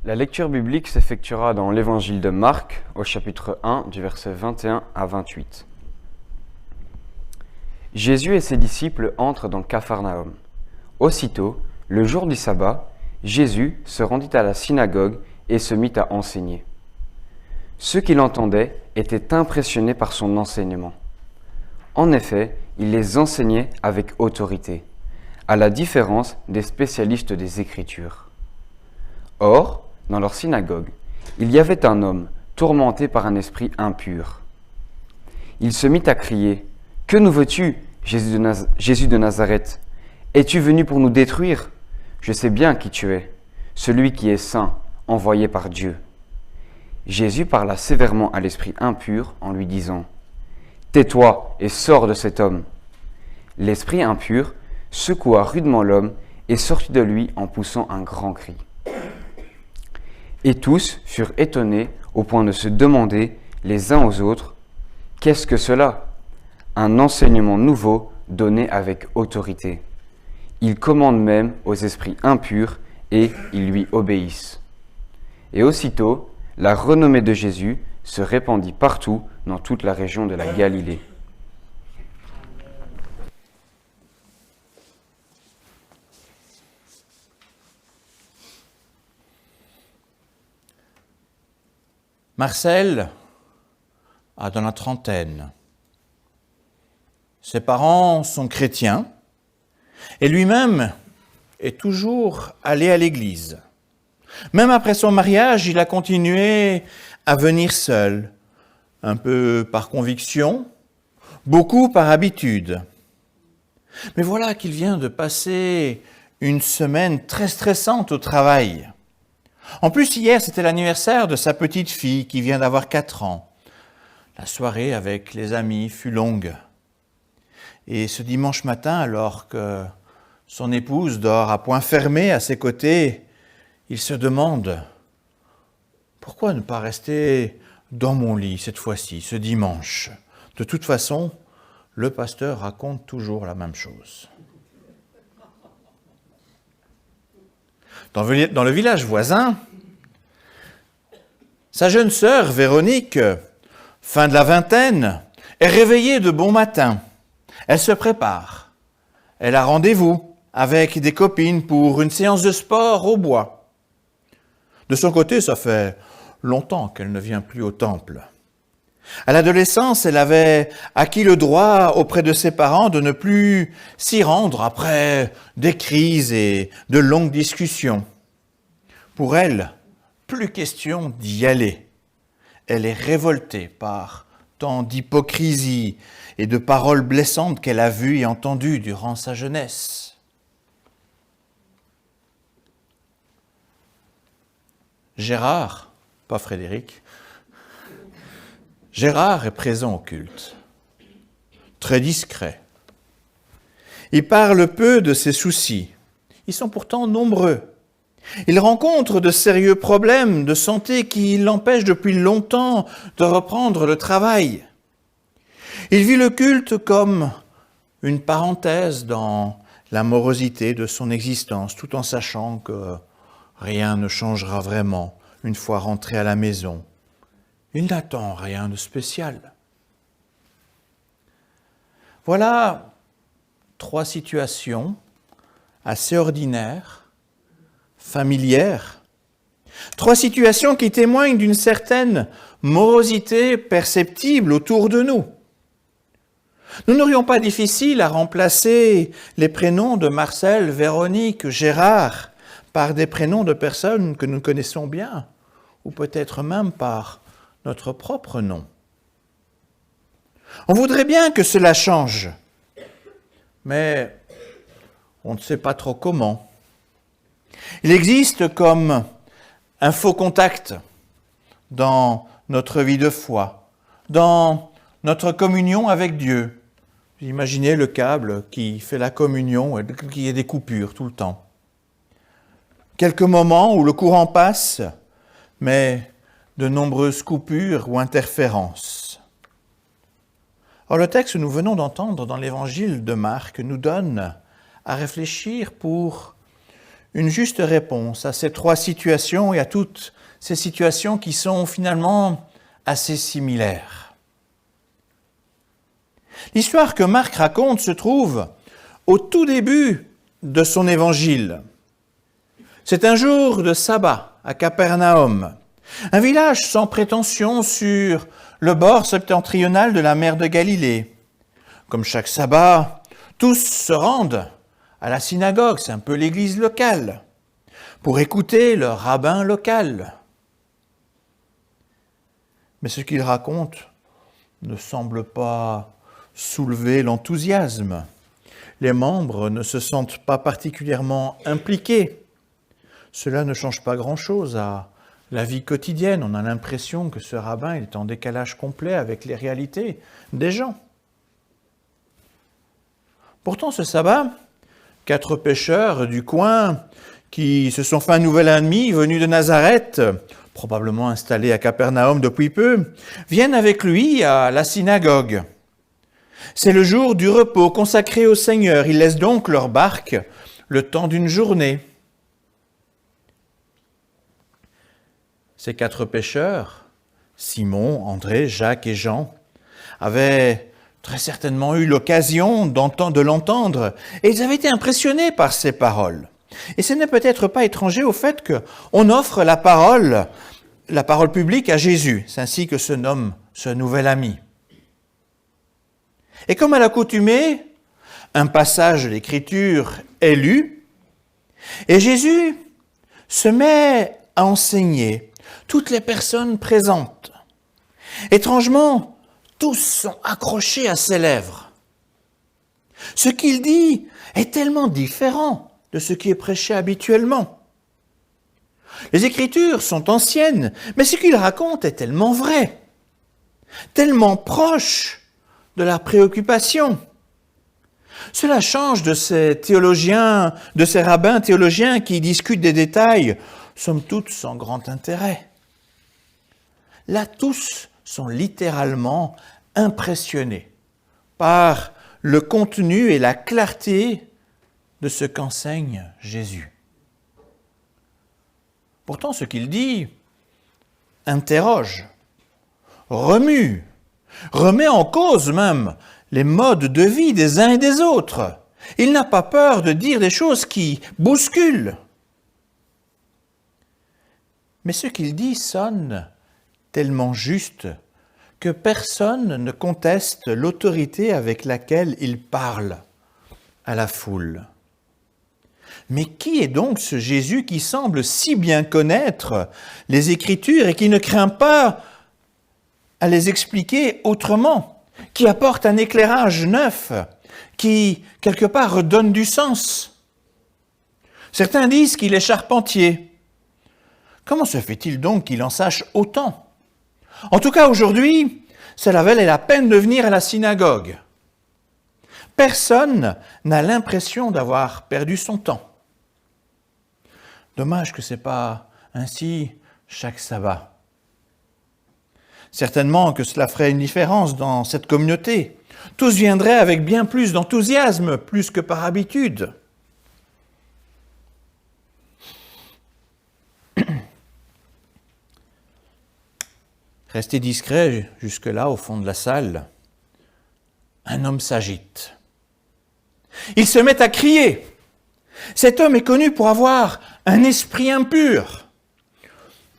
La lecture biblique s'effectuera dans l'Évangile de Marc, au chapitre 1, du verset 21 à 28. Jésus et ses disciples entrent dans Capharnaüm. Aussitôt, le jour du sabbat, Jésus se rendit à la synagogue et se mit à enseigner. Ceux qui l'entendaient étaient impressionnés par son enseignement. En effet, il les enseignait avec autorité, à la différence des spécialistes des Écritures. Or, dans leur synagogue, il y avait un homme tourmenté par un esprit impur. Il se mit à crier : « Que nous veux-tu, Jésus de Nazareth ? Es-tu venu pour nous détruire ? Je sais bien qui tu es, celui qui est saint, envoyé par Dieu. » Jésus parla sévèrement à l'esprit impur en lui disant : « Tais-toi et sors de cet homme. » L'esprit impur secoua rudement l'homme et sortit de lui en poussant un grand cri. Et tous furent étonnés au point de se demander les uns aux autres : « Qu'est-ce que cela ? Un enseignement nouveau donné avec autorité. Il commande même aux esprits impurs et ils lui obéissent. » Et aussitôt, la renommée de Jésus se répandit partout dans toute la région de la Galilée. Marcel a dans la trentaine. Ses parents sont chrétiens et lui-même est toujours allé à l'église. Même après son mariage, il a continué à venir seul, un peu par conviction, beaucoup par habitude. Mais voilà qu'il vient de passer une semaine très stressante au travail. En plus, hier, c'était l'anniversaire de sa petite fille qui vient d'avoir 4 ans. La soirée avec les amis fut longue. Et ce dimanche matin, alors que son épouse dort à poing fermé à ses côtés, il se demande : pourquoi ne pas rester dans mon lit cette fois-ci, ce dimanche ? De toute façon, le pasteur raconte toujours la même chose. Dans le village voisin, sa jeune sœur, Véronique, fin de la vingtaine, est réveillée de bon matin. Elle se prépare. Elle a rendez-vous avec des copines pour une séance de sport au bois. De son côté, ça fait longtemps qu'elle ne vient plus au temple. À l'adolescence, elle avait acquis le droit auprès de ses parents de ne plus s'y rendre après des crises et de longues discussions. Pour elle, plus question d'y aller. Elle est révoltée par tant d'hypocrisie et de paroles blessantes qu'elle a vues et entendues durant sa jeunesse. Gérard, pas Frédéric, Gérard est présent au culte, très discret. Il parle peu de ses soucis. Ils sont pourtant nombreux. Il rencontre de sérieux problèmes de santé qui l'empêchent depuis longtemps de reprendre le travail. Il vit le culte comme une parenthèse dans la morosité de son existence, tout en sachant que rien ne changera vraiment une fois rentré à la maison. Il n'attend rien de spécial. Voilà 3 situations assez ordinaires, familières. 3 situations qui témoignent d'une certaine morosité perceptible autour de nous. Nous n'aurions pas difficile à remplacer les prénoms de Marcel, Véronique, Gérard par des prénoms de personnes que nous connaissons bien, ou peut-être même par notre propre nom. On voudrait bien que cela change, mais on ne sait pas trop comment. Il existe comme un faux contact dans notre vie de foi, dans notre communion avec Dieu. Imaginez le câble qui fait la communion et qui a des coupures tout le temps. Quelques moments où le courant passe, mais de nombreuses coupures ou interférences. Or, le texte que nous venons d'entendre dans l'évangile de Marc nous donne à réfléchir pour une juste réponse à ces trois situations et à toutes ces situations qui sont finalement assez similaires. L'histoire que Marc raconte se trouve au tout début de son évangile. C'est un jour de sabbat à Capernaum, un village sans prétention sur le bord septentrional de la mer de Galilée. Comme chaque sabbat, tous se rendent à la synagogue, c'est un peu l'église locale, pour écouter le rabbin local. Mais ce qu'il raconte ne semble pas soulever l'enthousiasme. Les membres ne se sentent pas particulièrement impliqués. Cela ne change pas grand-chose à la vie quotidienne. On a l'impression que ce rabbin est en décalage complet avec les réalités des gens. Pourtant, ce sabbat, 4 pêcheurs du coin qui se sont fait un nouvel ami venus de Nazareth, probablement installés à Capernaum depuis peu, viennent avec lui à la synagogue. C'est le jour du repos consacré au Seigneur. Ils laissent donc leur barque le temps d'une journée. Ces 4 pêcheurs, Simon, André, Jacques et Jean, avaient très certainement eu l'occasion de l'entendre et ils avaient été impressionnés par ces paroles. Et ce n'est peut-être pas étranger au fait qu'on offre la parole publique à Jésus. C'est ainsi que se nomme ce nouvel ami. Et comme à l'accoutumée, un passage de l'Écriture est lu et Jésus se met à enseigner toutes les personnes présentes. Étrangement, tous sont accrochés à ses lèvres. Ce qu'il dit est tellement différent de ce qui est prêché habituellement. Les Écritures sont anciennes, mais ce qu'il raconte est tellement vrai, tellement proche de la préoccupation. Cela change de ces théologiens, de ces rabbins théologiens qui discutent des détails, somme toute sans grand intérêt. Là, tous sont littéralement impressionnés par le contenu et la clarté de ce qu'enseigne Jésus. Pourtant, ce qu'il dit interroge, remue, remet en cause même les modes de vie des uns et des autres. Il n'a pas peur de dire des choses qui bousculent. Mais ce qu'il dit sonne tellement juste que personne ne conteste l'autorité avec laquelle il parle à la foule. Mais qui est donc ce Jésus qui semble si bien connaître les Écritures et qui ne craint pas à les expliquer autrement, qui apporte un éclairage neuf, qui, quelque part, redonne du sens? Certains disent qu'il est charpentier. Comment se fait-il donc qu'il en sache autant? En tout cas, aujourd'hui, cela valait la peine de venir à la synagogue. Personne n'a l'impression d'avoir perdu son temps. Dommage que ce n'est pas ainsi chaque sabbat. Certainement que cela ferait une différence dans cette communauté. Tous viendraient avec bien plus d'enthousiasme, plus que par habitude. Resté discret jusque-là au fond de la salle, un homme s'agite. Il se met à crier. Cet homme est connu pour avoir un esprit impur.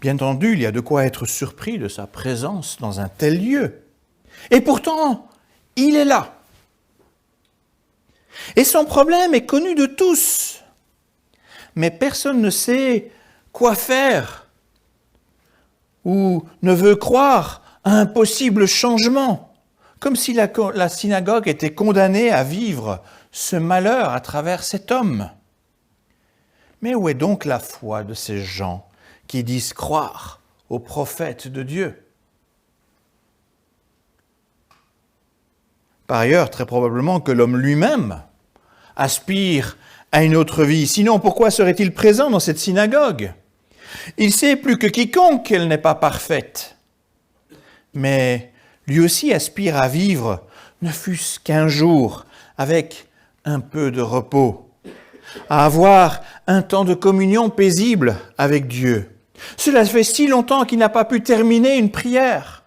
Bien entendu, il y a de quoi être surpris de sa présence dans un tel lieu. Et pourtant, il est là. Et son problème est connu de tous. Mais personne ne sait quoi faire ou ne veut croire à un possible changement, comme si la synagogue était condamnée à vivre ce malheur à travers cet homme. Mais où est donc la foi de ces gens qui disent croire aux prophètes de Dieu? Par ailleurs, très probablement que l'homme lui-même aspire à une autre vie. Sinon, pourquoi serait-il présent dans cette synagogue? Il sait plus que quiconque qu'elle n'est pas parfaite. Mais lui aussi aspire à vivre, ne fût-ce qu'un jour, avec un peu de repos, à avoir un temps de communion paisible avec Dieu. Cela fait si longtemps qu'il n'a pas pu terminer une prière.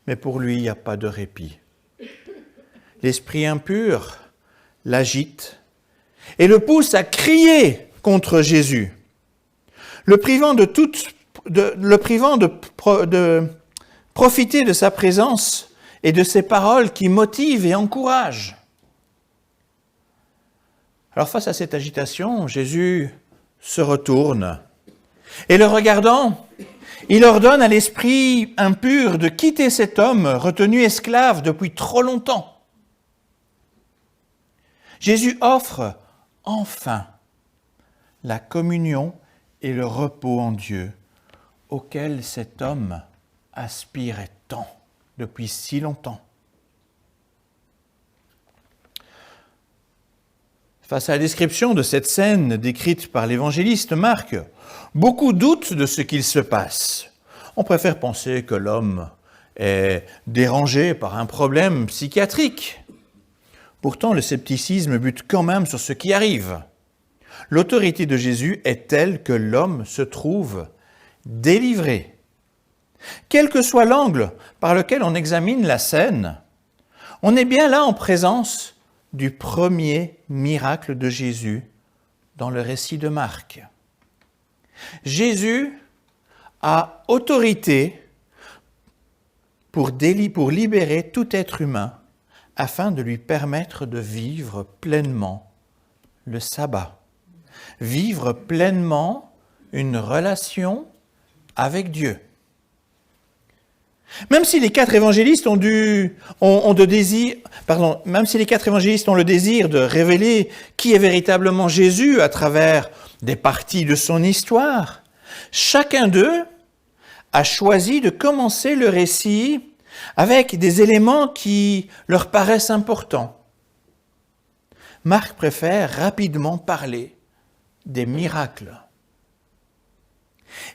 Mais pour lui, il n'y a pas de répit. L'esprit impur l'agite et le pousse à crier contre Jésus, le privant de profiter de sa présence et de ses paroles qui motivent et encouragent. Alors face à cette agitation, Jésus se retourne et le regardant, il ordonne à l'esprit impur de quitter cet homme retenu esclave depuis trop longtemps. Jésus offre enfin la communion et le repos en Dieu auquel cet homme aspirait tant depuis si longtemps. Face à la description de cette scène décrite par l'évangéliste Marc, beaucoup doutent de ce qu'il se passe. On préfère penser que l'homme est dérangé par un problème psychiatrique. Pourtant, le scepticisme bute quand même sur ce qui arrive. L'autorité de Jésus est telle que l'homme se trouve délivré. Quel que soit l'angle par lequel on examine la scène, on est bien là en présence du premier miracle de Jésus dans le récit de Marc. Jésus a autorité pour libérer tout être humain afin de lui permettre de vivre pleinement le sabbat, vivre pleinement une relation avec Dieu. Même si les quatre évangélistes ont le désir de révéler qui est véritablement Jésus à travers des parties de son histoire, chacun d'eux a choisi de commencer le récit avec des éléments qui leur paraissent importants. Marc préfère rapidement parler des miracles.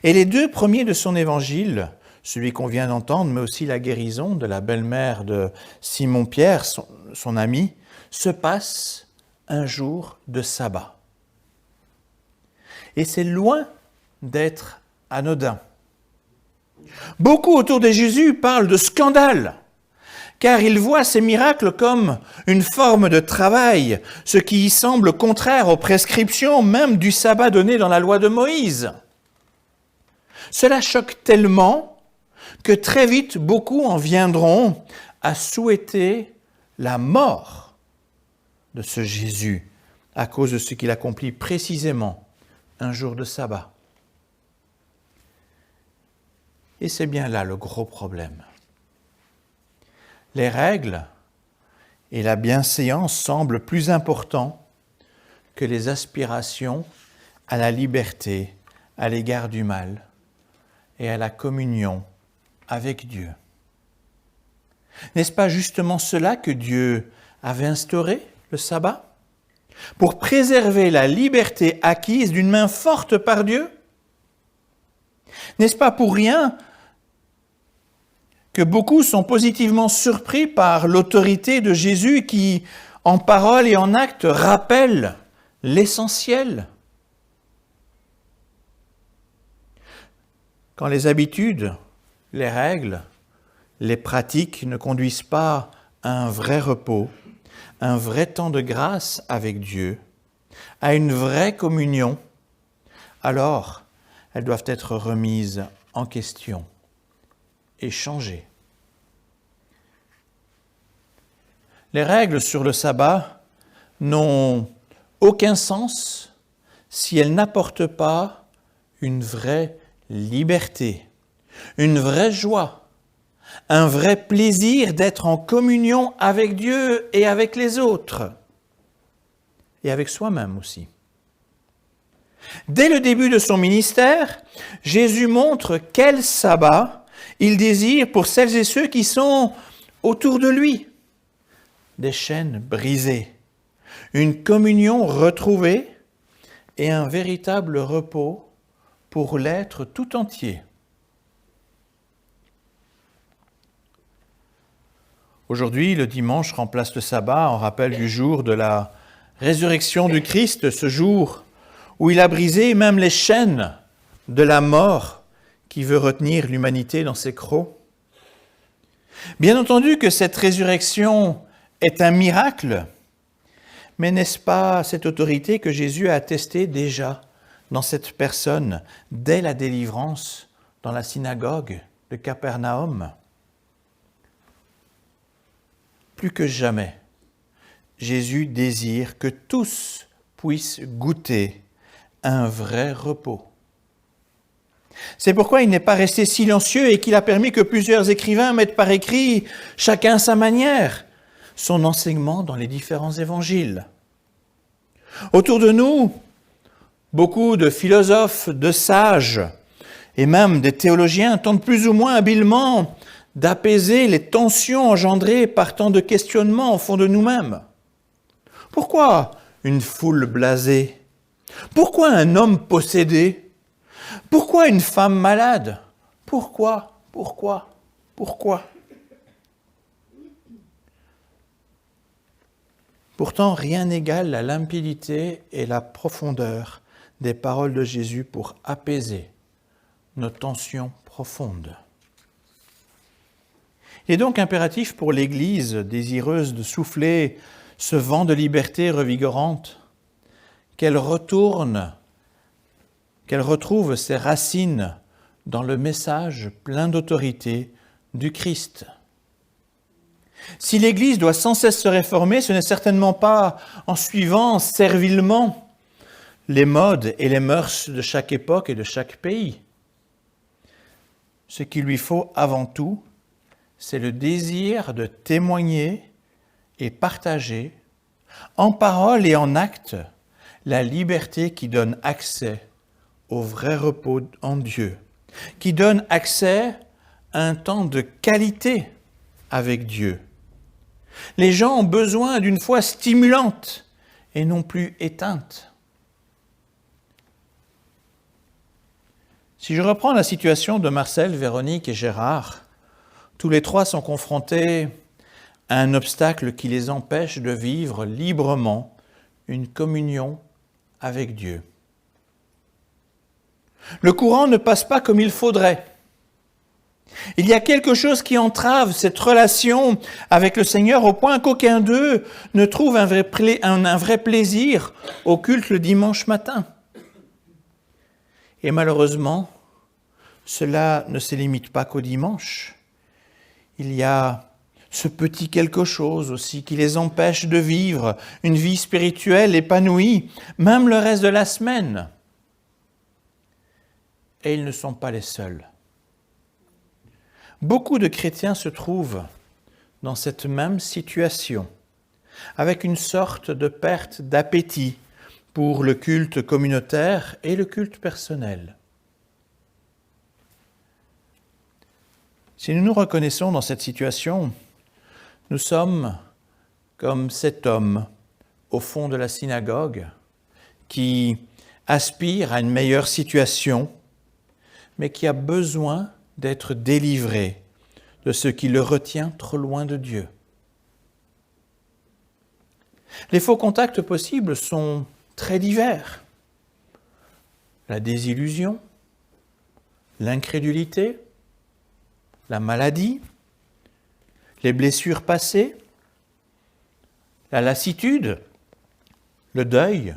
Et les deux premiers de son évangile, celui qu'on vient d'entendre, mais aussi la guérison de la belle-mère de Simon-Pierre, son ami, se passent un jour de sabbat. Et c'est loin d'être anodin. Beaucoup autour de Jésus parlent de scandale, car ils voient ces miracles comme une forme de travail, ce qui semble contraire aux prescriptions même du sabbat donné dans la loi de Moïse. Cela choque tellement que très vite, beaucoup en viendront à souhaiter la mort de ce Jésus à cause de ce qu'il accomplit précisément un jour de sabbat. Et c'est bien là le gros problème. Les règles et la bienséance semblent plus importants que les aspirations à la liberté à l'égard du mal et à la communion avec Dieu. N'est-ce pas justement cela que Dieu avait instauré, le sabbat? Pour préserver la liberté acquise d'une main forte par Dieu? N'est-ce pas pour rien que beaucoup sont positivement surpris par l'autorité de Jésus qui, en parole et en acte, rappelle l'essentiel? Quand les habitudes, les règles, les pratiques ne conduisent pas à un vrai repos, un vrai temps de grâce avec Dieu, à une vraie communion, alors elles doivent être remises en question et changées. Les règles sur le sabbat n'ont aucun sens si elles n'apportent pas une vraie liberté, une vraie joie, un vrai plaisir d'être en communion avec Dieu et avec les autres, et avec soi-même aussi. Dès le début de son ministère, Jésus montre quel sabbat il désire pour celles et ceux qui sont autour de lui. Des chaînes brisées, une communion retrouvée et un véritable repos pour l'être tout entier. Aujourd'hui, le dimanche remplace le sabbat en rappel du jour de la résurrection du Christ, ce jour où il a brisé même les chaînes de la mort qui veut retenir l'humanité dans ses crocs. Bien entendu que cette résurrection est un miracle, mais n'est-ce pas cette autorité que Jésus a attestée déjà dans cette personne dès la délivrance dans la synagogue de Capernaum? Plus que jamais, Jésus désire que tous puissent goûter un vrai repos. C'est pourquoi il n'est pas resté silencieux et qu'il a permis que plusieurs écrivains mettent par écrit, chacun à sa manière, son enseignement dans les différents évangiles. Autour de nous, beaucoup de philosophes, de sages et même des théologiens tentent plus ou moins habilement d'apaiser les tensions engendrées par tant de questionnements au fond de nous-mêmes. Pourquoi une foule blasée? Pourquoi un homme possédé? Pourquoi une femme malade? Pourquoi? Pourtant, rien n'égale la limpidité et la profondeur des paroles de Jésus pour apaiser nos tensions profondes. Il est donc impératif pour l'Église, désireuse de souffler ce vent de liberté revigorante, qu'elle retrouve ses racines dans le message plein d'autorité du Christ. Si l'Église doit sans cesse se réformer, ce n'est certainement pas en suivant servilement les modes et les mœurs de chaque époque et de chaque pays. Ce qu'il lui faut avant tout, c'est le désir de témoigner et partager, en parole et en acte, la liberté qui donne accès au vrai repos en Dieu, qui donne accès à un temps de qualité avec Dieu. Les gens ont besoin d'une foi stimulante et non plus éteinte. Si je reprends la situation de Marcel, Véronique et Gérard, tous les trois sont confrontés à un obstacle qui les empêche de vivre librement une communion avec Dieu. Le courant ne passe pas comme il faudrait. Il y a quelque chose qui entrave cette relation avec le Seigneur au point qu'aucun d'eux ne trouve un vrai plaisir au culte le dimanche matin. Et malheureusement, cela ne se limite pas qu'au dimanche. Il y a ce petit quelque chose aussi qui les empêche de vivre une vie spirituelle épanouie, même le reste de la semaine. Et ils ne sont pas les seuls. Beaucoup de chrétiens se trouvent dans cette même situation, avec une sorte de perte d'appétit pour le culte communautaire et le culte personnel. Si nous nous reconnaissons dans cette situation, nous sommes comme cet homme au fond de la synagogue qui aspire à une meilleure situation, mais qui a besoin d'être délivré de ce qui le retient trop loin de Dieu. Les faux contacts possibles sont très divers. La désillusion, l'incrédulité, la maladie, les blessures passées, la lassitude, le deuil,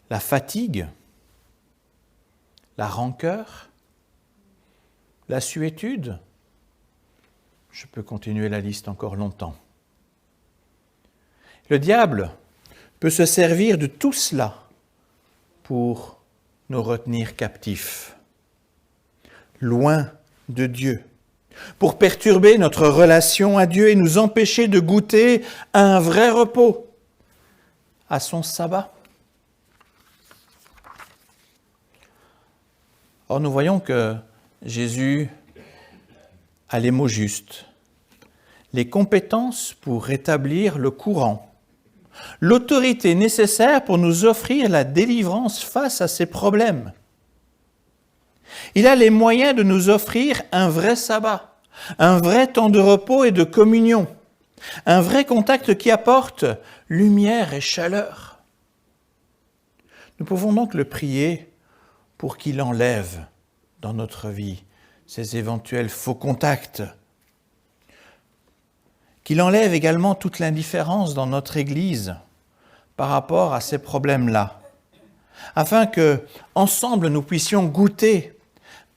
la fatigue, la rancœur, la suétude. Je peux continuer la liste encore longtemps. Le diable peut se servir de tout cela pour nous retenir captifs, loin de Dieu, pour perturber notre relation à Dieu et nous empêcher de goûter à un vrai repos, à son sabbat. Or, nous voyons que Jésus a les mots justes, les compétences pour rétablir le courant, l'autorité nécessaire pour nous offrir la délivrance face à ces problèmes. Il a les moyens de nous offrir un vrai sabbat, un vrai temps de repos et de communion, Un vrai contact qui apporte lumière et chaleur. Nous pouvons donc le prier pour qu'il enlève dans notre vie ces éventuels faux contacts. Qu'il enlève également toute l'indifférence dans notre Église par rapport à ces problèmes-là, afin que, ensemble, nous puissions goûter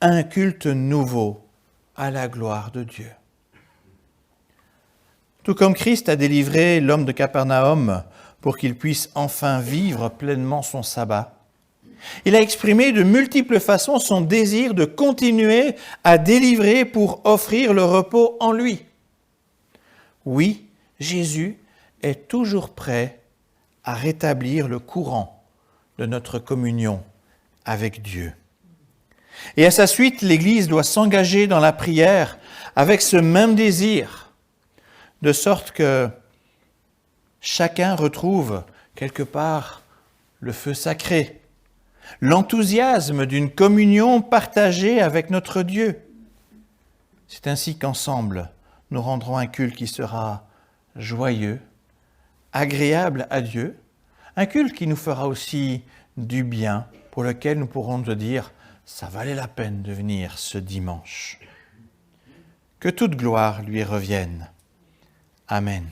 un culte nouveau à la gloire de Dieu. Tout comme Christ a délivré l'homme de Capernaum pour qu'il puisse enfin vivre pleinement son sabbat, il a exprimé de multiples façons son désir de continuer à délivrer pour offrir le repos en lui. Oui, Jésus est toujours prêt à rétablir le courant de notre communion avec Dieu. Et à sa suite, l'Église doit s'engager dans la prière avec ce même désir, de sorte que chacun retrouve quelque part le feu sacré, l'enthousiasme d'une communion partagée avec notre Dieu. C'est ainsi qu'ensemble, nous rendrons un culte qui sera joyeux, agréable à Dieu, un culte qui nous fera aussi du bien, pour lequel nous pourrons nous dire « ça valait la peine de venir ce dimanche ». Que toute gloire lui revienne. Amen.